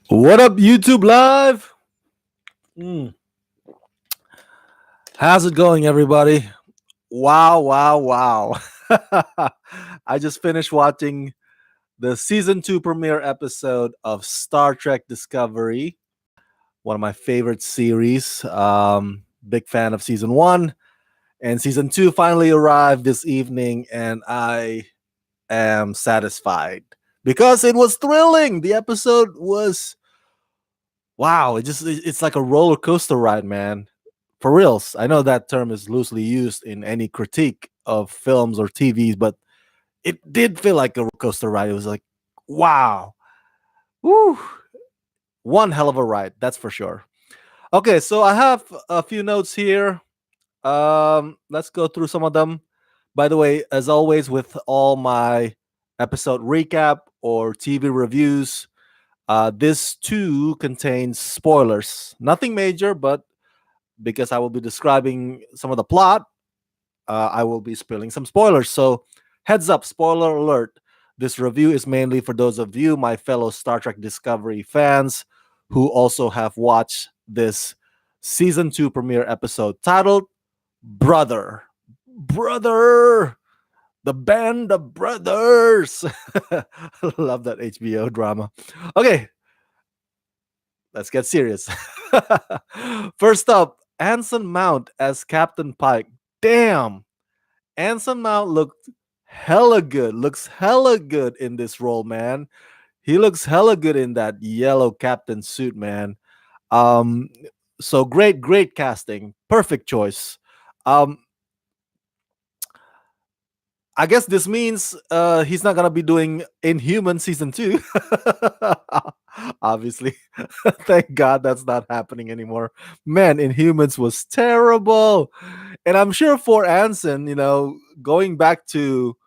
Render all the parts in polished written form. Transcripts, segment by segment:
What up, YouTube Live? Mm. How's it going, everybody? Wow, wow, wow. I just finished watching the season 2 premiere episode of Star Trek Discovery, one of my favorite series. Big fan of season 1. And season 2 finally arrived this evening, and I am satisfied because it was thrilling. The episode was wow. It's like a roller coaster ride, man. For reals. I know that term is loosely used in any critique of films or TVs, but it did feel like a roller coaster ride. It was like, wow, woo, one hell of a ride, that's for sure. Okay, so I have a few notes here. Let's go through some of them. By the way, as always, with all my episode recap or TV reviews, this too contains spoilers. Nothing major, but because I will be describing some of the plot, I will be spilling some spoilers. So, heads up, spoiler alert. This review is mainly for those of you, my fellow Star Trek Discovery fans, who also have watched this season 2 premiere episode titled Brother. Brother! The Band of Brothers! Love that HBO drama. Okay, let's get serious. First up, Anson Mount as Captain Pike. Damn, Anson Mount looked hella good. Looks hella good in this role, man. He looks hella good in that yellow captain suit, man. Um, so great casting. Perfect choice. Um, I guess this means he's not gonna be doing Inhuman season 2. Obviously. Thank God that's not happening anymore. Man, Inhumans was terrible. And I'm sure for Anson, going back to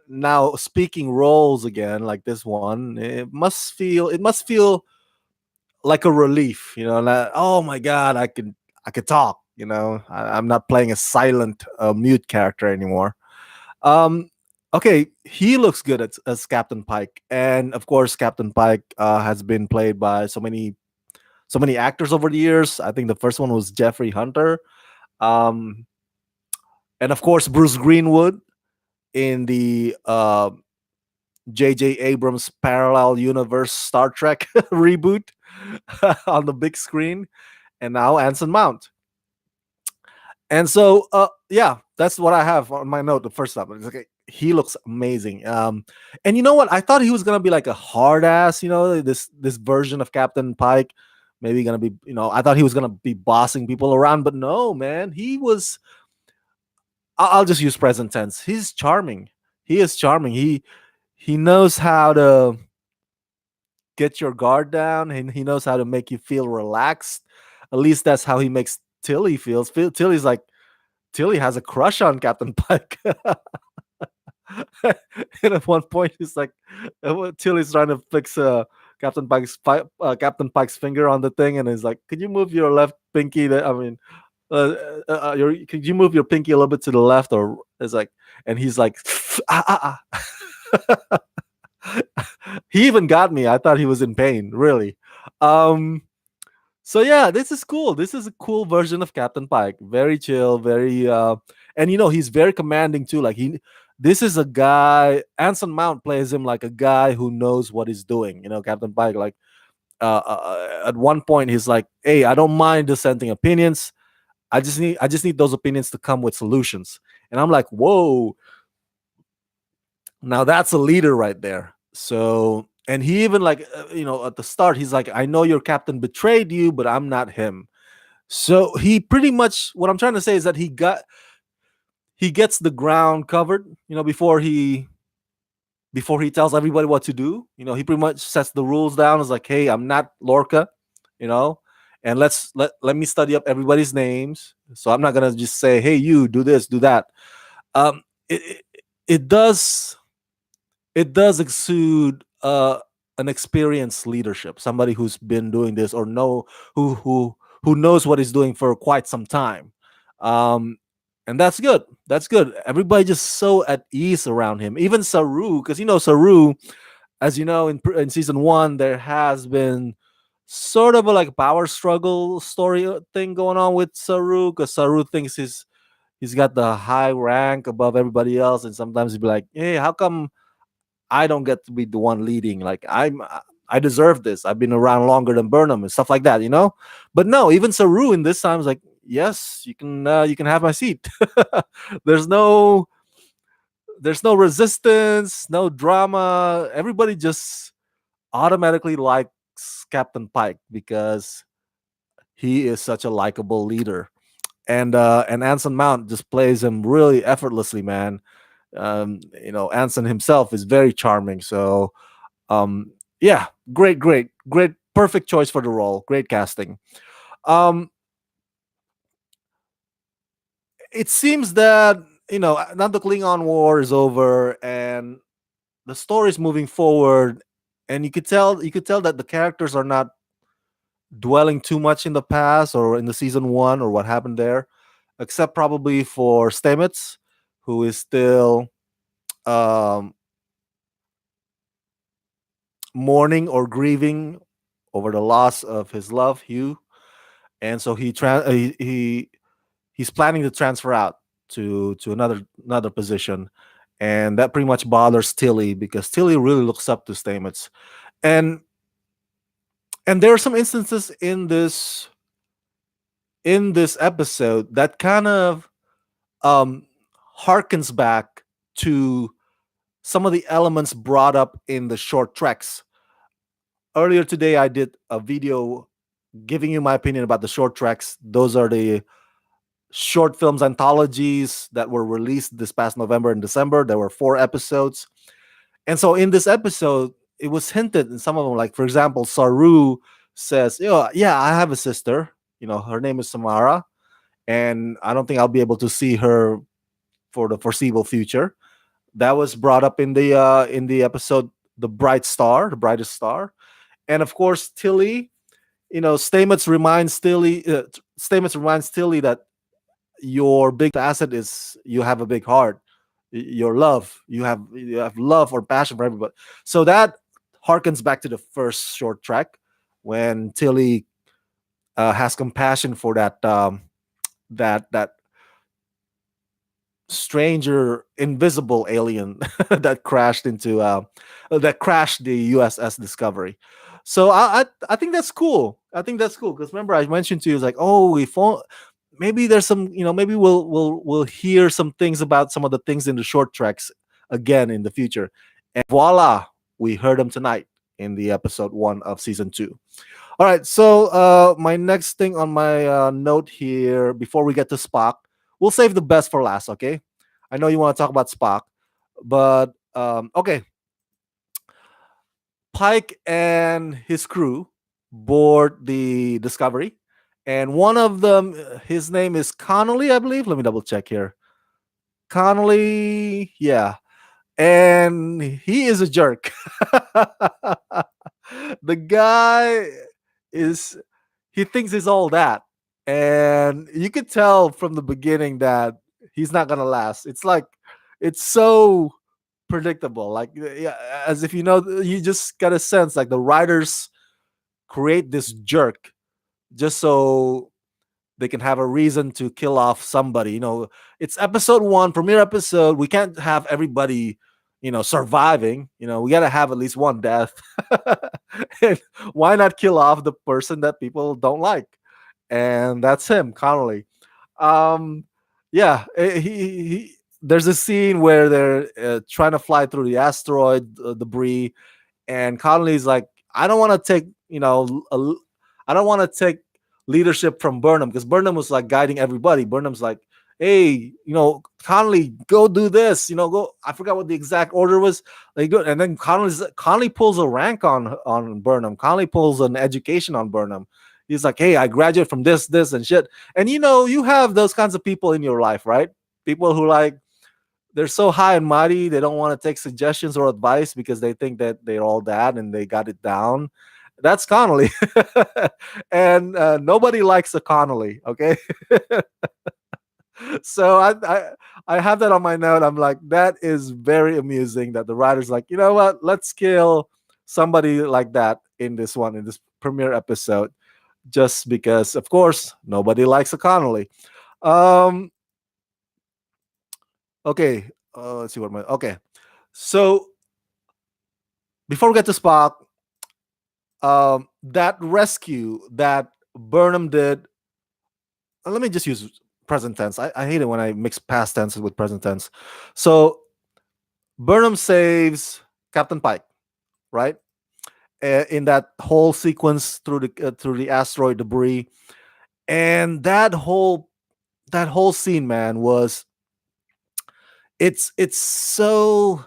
now speaking roles again like this one, it must feel like a relief, like, oh my God, I could talk, I'm not playing a silent mute character anymore. um okay, he looks good as Captain Pike, and of course Captain Pike has been played by so many actors over the years. I think the first one was Jeffrey Hunter, um and of course Bruce Greenwood in the J.J. Abrams parallel universe Star Trek reboot on the big screen, and now Anson Mount. And so, yeah, that's what I have on my note. The first time, it's like he looks amazing. And you know what? I thought he was gonna be like a hard ass. This version of Captain Pike, maybe gonna be. I thought he was gonna be bossing people around, but no, man. He was. I'll just use present tense. He's charming. He is charming. He knows how to get your guard down, and he knows how to make you feel relaxed. At least that's how he makes Tilly feels. Tilly has a crush on Captain Pike. And at one point, he's like, Tilly's trying to fix Captain Pike's finger on the thing, and he's like, "Could you move your left pinky? I mean, could you move your pinky a little bit to the left?" Or it's like, and he's like, ah. He even got me. I thought he was in pain, really. Um, so yeah, this is cool. This is a cool version of Captain Pike. Very chill, very and he's very commanding too. Like this is a guy. Anson Mount plays him like a guy who knows what he's doing. Captain Pike. Like at one point, he's like, "Hey, I don't mind dissenting opinions. I just need those opinions to come with solutions." And I'm like, "Whoa, now that's a leader right there." So, and he even like, at the start, he's like, "I know your captain betrayed you, but I'm not him." So he pretty much, what I'm trying to say is that he gets the ground covered, before he tells everybody what to do. He pretty much sets the rules down. It's like, "Hey, I'm not Lorca, you know, and let me study up everybody's names. So I'm not gonna just say, 'Hey, you do this, do that.'" Um, it it, it does exude an experienced leadership, somebody who's been doing this or who knows what he's doing for quite some time. Um, and that's good. That's good. Everybody just so at ease around him. Even Saru, because Saru, As you know, in season one, there has been sort of a like power struggle story thing going on with Saru, because Saru thinks he's got the high rank above everybody else, and sometimes he'd be like, "Hey, how come I don't get to be the one leading? Like I deserve this. I've been around longer than Burnham and stuff like that, you know." But no, even Saru in this time is like, "Yes, you can have my seat." there's no there's no resistance, no drama. Everybody just automatically likes Captain Pike because he is such a likable leader. And Anson Mount just plays him really effortlessly, man. Anson himself is very charming. So yeah, great, perfect choice for the role. Great casting. Um, it seems that now the Klingon War is over and the story is moving forward, and you could tell that the characters are not dwelling too much in the past or in the season one or what happened there, except probably for Stamets, who is still um, mourning or grieving over the loss of his love, Hugh, and so he's planning to transfer out to another position, and that pretty much bothers Tilly because Tilly really looks up to Stamets, and and there are some instances in this episode that kind of um harkens back to some of the elements brought up in the short treks. Earlier today, I did a video giving you my opinion about the short treks. Those are the short films anthologies that were released this past November and December. There were 4 episodes. And so in this episode, it was hinted in some of them, like, for example, Saru says, yeah, I have a sister. Her name is Samara, and I don't think I'll be able to see her for the foreseeable future. That was brought up in the episode, the brightest star. And of course, Tilly, Stamets reminds Tilly that your big asset is you have a big heart, your love, you have love or passion for everybody. So that harkens back to the first short track when Tilly has compassion for that stranger invisible alien that crashed the USS Discovery. So I think that's cool. I think that's cool because remember I mentioned to you, it's like, oh, maybe there's some, maybe we'll hear some things about some of the things in the short tracks again in the future. And voila, we heard them tonight in the episode 1 of season 2. All right, so my next thing on my note here before we get to Spock, we'll save the best for last, okay? I know you want to talk about Spock, but okay. Pike and his crew board the Discovery, and one of them, his name is Connolly, I believe. Let me double check here. Connolly, yeah, and he is a jerk. The guy is he thinks he's all that, and you could tell from the beginning that he's not gonna last. It's like it's so predictable, like, yeah, as if you just get a sense like the writers create this jerk just so they can have a reason to kill off somebody. It's episode 1, premiere episode. We can't have everybody, surviving. We got to have at least one death. And why not kill off the person that people don't like? And that's him, Connolly. Um, yeah, there's a scene where they're trying to fly through the asteroid debris, and Connolly's like, I don't want to take, I don't want to take leadership from Burnham because Burnham was like guiding everybody. Burnham's like, hey, Connolly, go do this, go. I forgot what the exact order was. Like, good. And then Connolly pulls a rank on Burnham. Connolly pulls an education on Burnham. He's like, hey, I graduate from this, and shit. And you have those kinds of people in your life, right? People who like they're so high and mighty, they don't want to take suggestions or advice because they think that they're all that and they got it down. That's Connolly. And nobody likes a Connolly, okay? So I have that on my note. I'm like, that is very amusing that the writer's like, you know what? Let's kill somebody like that in this one, in this premiere episode, just because, of course, nobody likes a Connolly. Um, okay, let's see what my okay. So before we get to Spock, that rescue that Burnham did. Let me just use present tense. I hate it when I mix past tense with present tense. So Burnham saves Captain Pike, right? In that whole sequence through the asteroid debris, and that whole scene, man, was it's so,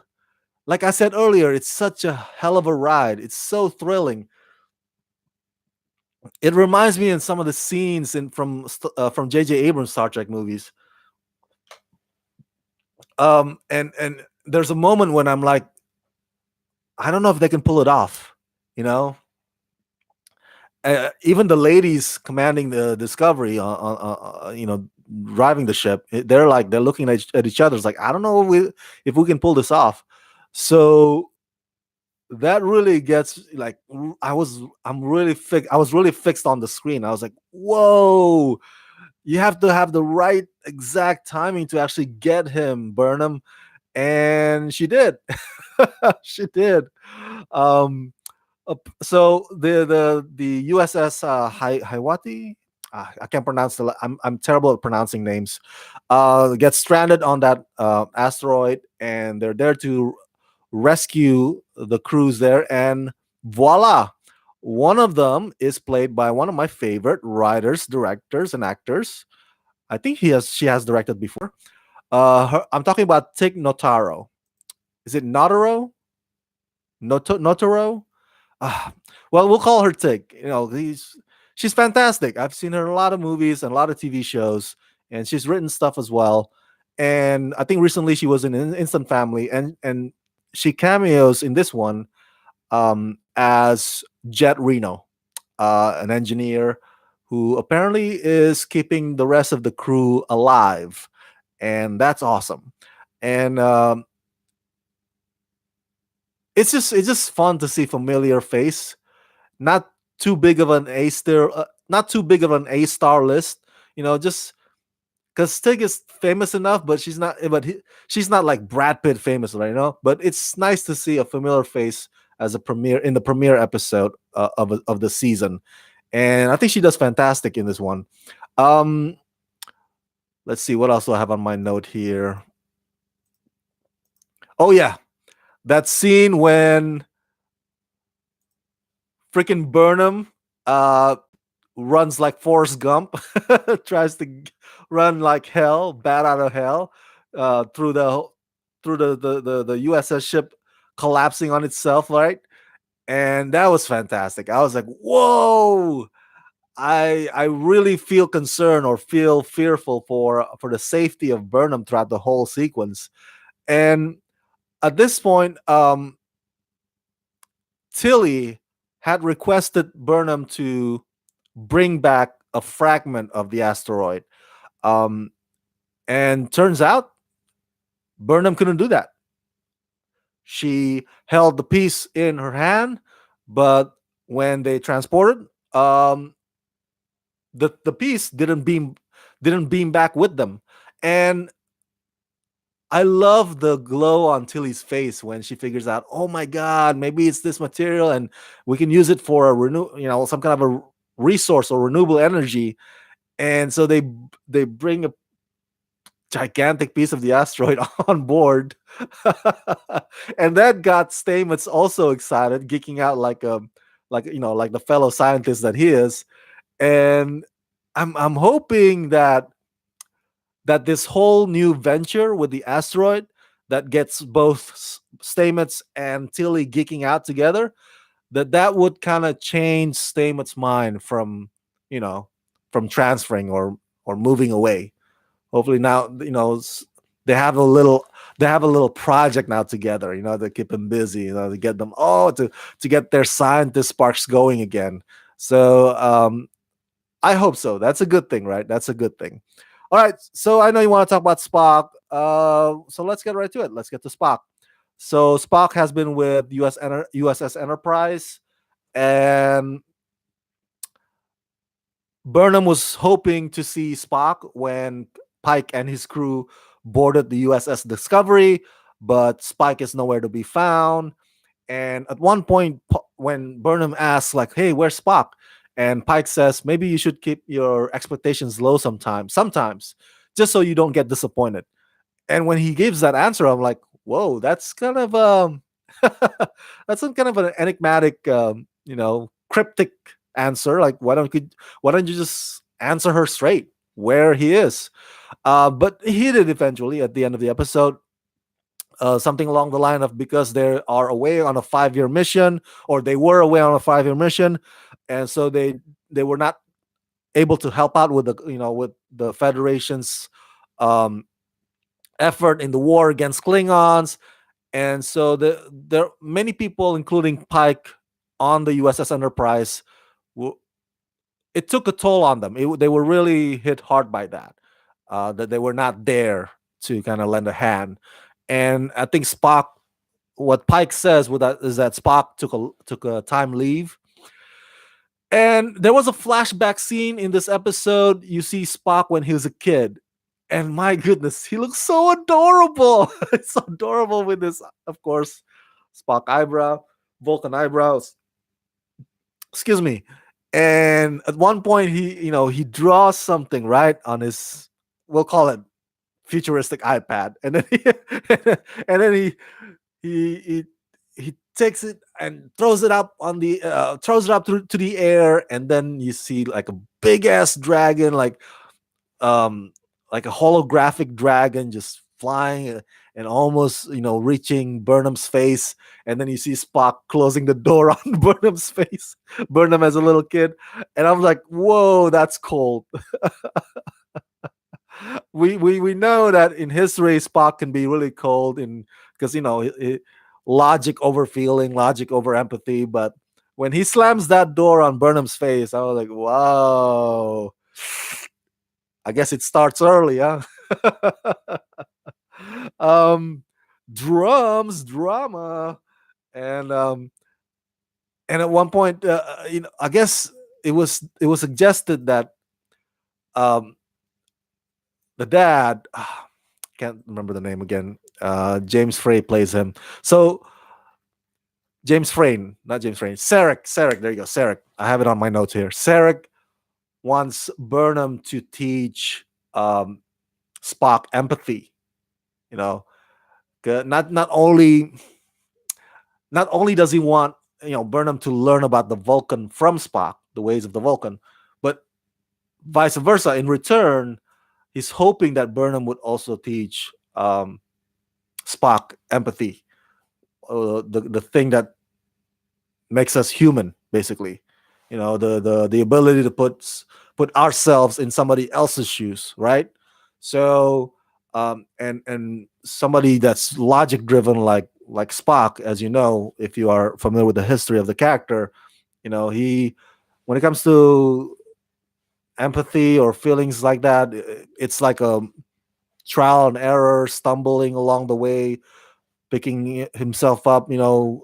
like I said earlier, it's such a hell of a ride. It's so thrilling. It reminds me in some of the scenes from J.J. Abrams Star Trek movies. And there's a moment when I'm like, I don't know if they can pull it off. You know, even the ladies commanding the Discovery, driving the ship, they're looking at each other. It's like, I don't know if we can pull this off. So that really gets like, I was really fixed on the screen. I was like, whoa, you have to have the right exact timing to actually get him, Burnham, and she did. She did. Um, so the USS Hiawatha. I can't pronounce I'm terrible at pronouncing names. Gets stranded on that asteroid, and they're there to rescue the crews there. And voila, one of them is played by one of my favorite writers, directors, and actors. I think she has directed before. I'm talking about Tig Notaro. Is it Notaro? Notaro? Ah, well, we'll call her Tig. She's fantastic. I've seen her in a lot of movies and a lot of TV shows, and she's written stuff as well. And I think recently she was in Instant Family, and she cameos in this one as Jet Reno, an engineer who apparently is keeping the rest of the crew alive, and that's awesome. And it's just fun to see familiar face, not too big of an not too big of an A-star list. Just because Stig is famous enough, but she's not like Brad Pitt famous, right? But it's nice to see a familiar face as a premiere in the premiere episode of the season, and I think she does fantastic in this one. Um, let's see what else do I have on my note here. Oh yeah, that scene when freaking Burnham uh runs like Forrest Gump, tries to run like hell, bat out of hell, through the USS ship collapsing on itself, right? And that was fantastic. I was like, whoa. I really feel concerned or feel fearful for the safety of Burnham throughout the whole sequence. And at this point, Tilly had requested Burnham to bring back a fragment of the asteroid. Um, and turns out Burnham couldn't do that. She held the piece in her hand, but when they transported, the piece didn't beam back with them. And I love the glow on Tilly's face when she figures out, oh my god, maybe it's this material, and we can use it for some kind of a resource or renewable energy. And so they bring a gigantic piece of the asteroid on board. And that got Stamets also excited, geeking out like the fellow scientist that he is. And I'm hoping that this whole new venture with the asteroid that gets both Stamets and Tilly geeking out together, that would kind of change Stamets' mind you know from transferring or moving away. Hopefully now, they have a little project now together, to keep them busy, to get them to get their scientist sparks going again. So I hope so. That's a good thing, right? That's a good thing. All right, so I know you want to talk about Spock. So let's get right to it. Let's get to Spock. So Spock has been with USS Enterprise, and Burnham was hoping to see Spock when Pike and his crew boarded the USS Discovery, but Spock is nowhere to be found. And at one point, when Burnham asks, like, "Hey, where's Spock?" and Pike says, "Maybe you should keep your expectations low sometimes, just so you don't get disappointed." And when he gives that answer, I'm like, "Whoa, that's kind of that's some kind of an enigmatic, cryptic answer. Like, why don't you just answer her straight where he is?" But he did eventually at the end of the episode. Something along the line of, because they are away on a 5-year mission, or they were away on a 5-year mission, and so they were not able to help out with the Federation's um, effort in the war against Klingons. And so there many people, including Pike, on the USS Enterprise, it took a toll on them. They were really hit hard by that, that they were not there to kind of lend a hand. And I think Spock, what Pike says with that is that Spock took a time leave. And there was a flashback scene in this episode. You see Spock when he was a kid, and my goodness, he looks so adorable. It's so adorable with this, of course, Spock eyebrow, Vulcan eyebrows. Excuse me. And at one point, he draws something right on his, we'll call it, futuristic iPad, and then and then he he he takes it and throws it up to the air, and then you see like a big ass dragon, um like a holographic dragon, just flying, and almost reaching Burnham's face, and then you see Spock closing the door on Burnham's face, Burnham as a little kid, and I'm like, whoa, that's cold. We know that in history Spock can be really cold, in because logic over feeling, logic over empathy. But when he slams that door on Burnham's face, I was like, wow. I guess it starts early, huh? um, Drums, drama, and at one point, I guess it was suggested that um the dad, can't remember the name again. James Frey plays him. So James Frayne, not James Frayne. Sarek. There you go. Sarek. I have it on my notes here. Sarek wants Burnham to teach um, Spock empathy. You know, not only does he want Burnham to learn about the Vulcan from Spock, the ways of the Vulcan, but vice versa. In return, he's hoping that Burnham would also teach Spock empathy, the thing that makes us human, basically. The ability to put ourselves in somebody else's shoes, right? So and somebody that's logic driven, like Spock, as you know, if you are familiar with the history of the character, he, when it comes to empathy or feelings like that, it's like a trial and error, stumbling along the way, picking himself up, and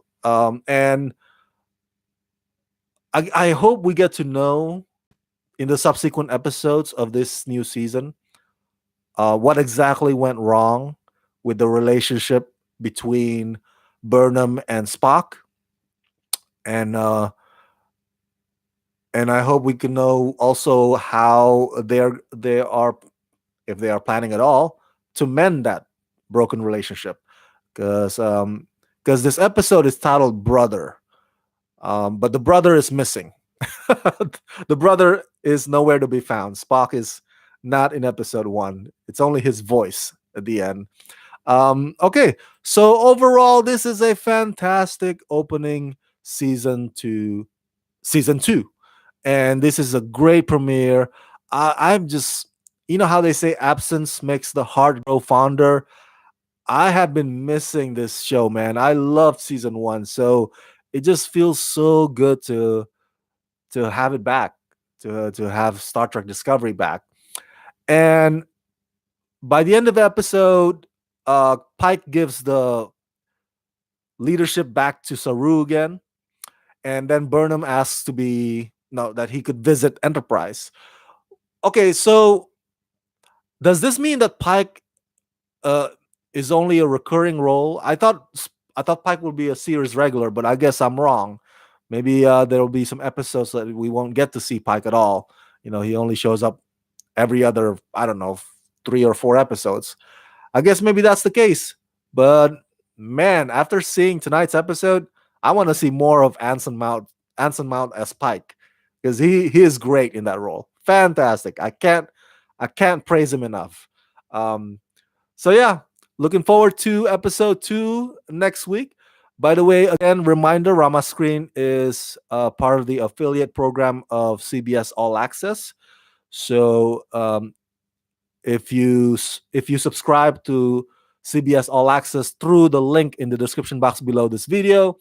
I hope we get to know in the subsequent episodes of this new season what exactly went wrong with the relationship between Burnham and Spock, and I hope we can know also how they are, if they are planning at all, to mend that broken relationship, because this episode is titled Brother, but the brother is missing. The brother is nowhere to be found. Spock is not in episode 1. It's only his voice at the end. Okay, so overall, this is a fantastic opening season 2, and this is a great premiere. I'm just, how they say absence makes the heart grow fonder. I have been missing this show, man. I loved season 1, so it just feels so good to have it back, to have Star Trek Discovery back. And By the end of the episode, Pike gives the leadership back to Saru again, and then Burnham asks to be no that he could visit Enterprise. Okay, so does this mean that Pike uh, is only a recurring role? I thought Pike would be a series regular, but I guess I'm wrong. Maybe there will be some episodes that we won't get to see Pike at all. He only shows up every other, I don't know, 3 or 4 episodes. I guess maybe that's the case. But man, after seeing tonight's episode, I want to see more of Anson Mount as Pike, because he is great in that role. Fantastic. I can't praise him enough. Um, so yeah, looking forward to episode 2 next week. By the way, again, reminder: Rama Screen is part of the affiliate program of CBS All Access. So if you subscribe to CBS All Access through the link in the description box below this video,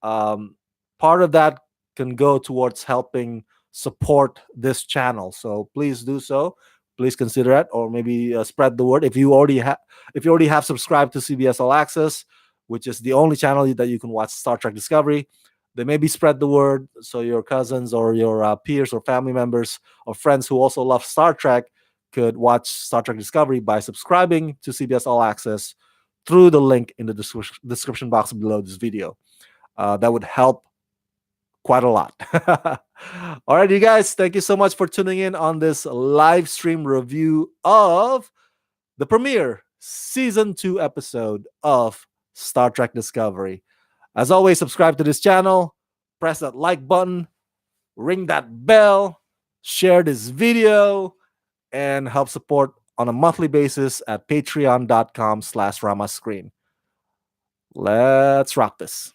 um, part of that can go towards helping support this channel. So please do so. Please consider it, or maybe spread the word. If you already have subscribed to CBS All Access, which is the only channel that you can watch Star Trek Discovery, then maybe spread the word so your cousins or your peers or family members or friends who also love Star Trek could watch Star Trek Discovery by subscribing to CBS All Access through the link in the description box below this video. That would help quite a lot. All right, you guys, thank you so much for tuning in on this live stream review of the premiere season 2 episode of Star Trek Discovery. As always, subscribe to this channel, press that like button, ring that bell, share this video, and help support on a monthly basis at patreon.com/ramascreen. Let's rock this.